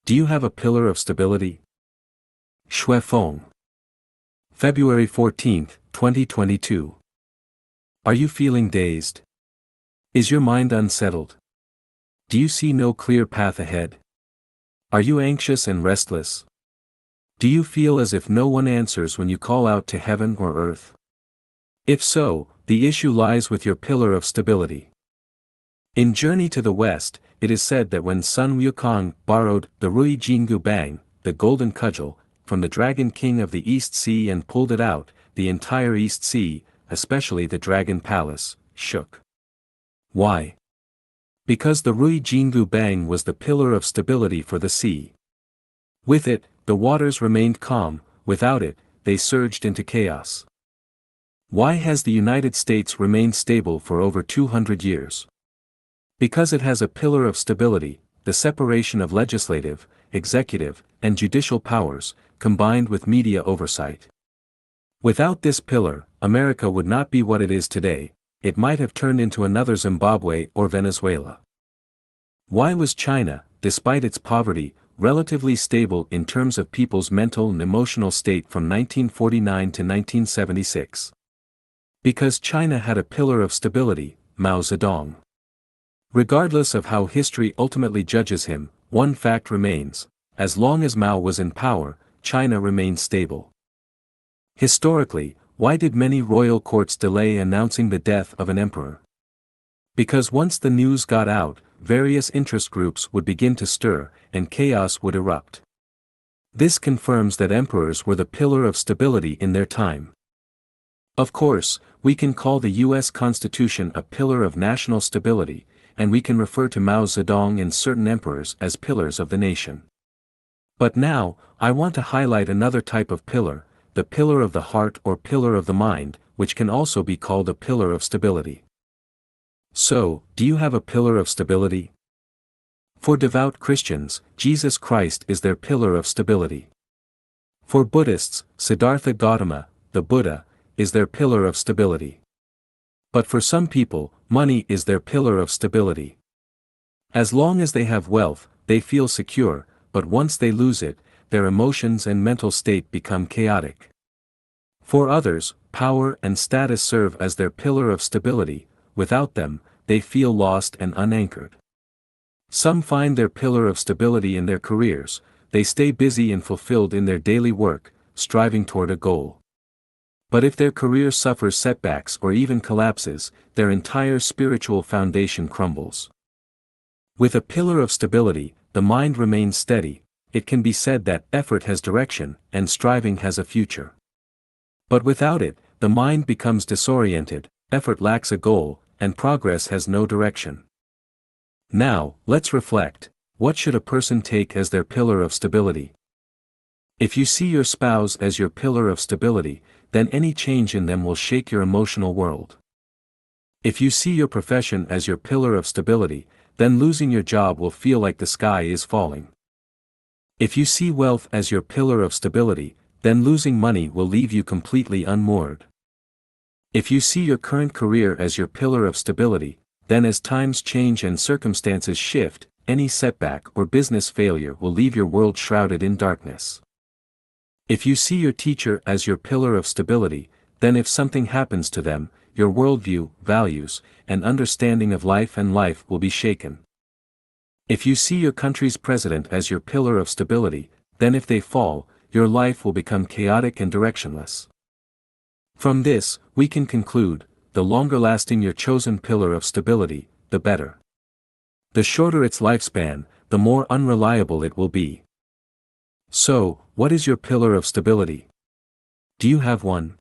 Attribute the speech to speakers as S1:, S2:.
S1: Do you have a pillar of stability? Shui Feng. February 14, 2022. Are you feeling dazed? Is your mind unsettled? Do you see no clear path ahead? Are you anxious and restless? Do you feel as if no one answers when you call out to heaven or earth? If so, the issue lies with your pillar of stability. In Journey to the West, it is said that when Sun Wukong borrowed the Rui Jingu Bang, the golden cudgel, from the Dragon King of the East Sea and pulled it out, the entire East Sea, especially the Dragon Palace, shook. Why? Because the Rui Jingu Bang was the pillar of stability for the sea. With it, the waters remained calm; without it, they surged into chaos. Why has the United States remained stable for over 200 years? Because it has a pillar of stability, the separation of legislative, executive, and judicial powers, combined with media oversight. Without this pillar, America would not be what it is today. It might have turned into another Zimbabwe or Venezuela. Why was China, despite its poverty, relatively stable in terms of people's mental and emotional state from 1949 to 1976? Because China had a pillar of stability, Mao Zedong. Regardless of how history ultimately judges him, one fact remains: as long as Mao was in power, China remained stable. Historically, why did many royal courts delay announcing the death of an emperor? Because once the news got out, various interest groups would begin to stir, and chaos would erupt. This confirms that emperors were the pillar of stability in their time. Of course, we can call the US Constitution a pillar of national stability, and we can refer to Mao Zedong and certain emperors as pillars of the nation. But now, I want to highlight another type of pillar, the pillar of the heart or pillar of the mind, which can also be called a pillar of stability. So, do you have a pillar of stability? For devout Christians, Jesus Christ is their pillar of stability. For Buddhists, Siddhartha Gautama, the Buddha, is their pillar of stability. But for some people, money is their pillar of stability. As long as they have wealth, they feel secure, but once they lose it, their emotions and mental state become chaotic. For others, power and status serve as their pillar of stability; without them, they feel lost and unanchored. Some find their pillar of stability in their careers; they stay busy and fulfilled in their daily work, striving toward a goal. But if their career suffers setbacks or even collapses, their entire spiritual foundation crumbles. With a pillar of stability, the mind remains steady. It can be said that effort has direction, and striving has a future. But without it, the mind becomes disoriented, effort lacks a goal, and progress has no direction. Now, let's reflect: what should a person take as their pillar of stability? If you see your spouse as your pillar of stability, then any change in them will shake your emotional world. If you see your profession as your pillar of stability, then losing your job will feel like the sky is falling. If you see wealth as your pillar of stability, then losing money will leave you completely unmoored. If you see your current career as your pillar of stability, then as times change and circumstances shift, any setback or business failure will leave your world shrouded in darkness. If you see your teacher as your pillar of stability, then if something happens to them, your worldview, values, and understanding of life will be shaken. If you see your country's president as your pillar of stability, then if they fall, your life will become chaotic and directionless. From this, we can conclude: the longer lasting your chosen pillar of stability, the better. The shorter its lifespan, the more unreliable it will be. So, what is your pillar of stability? Do you have one?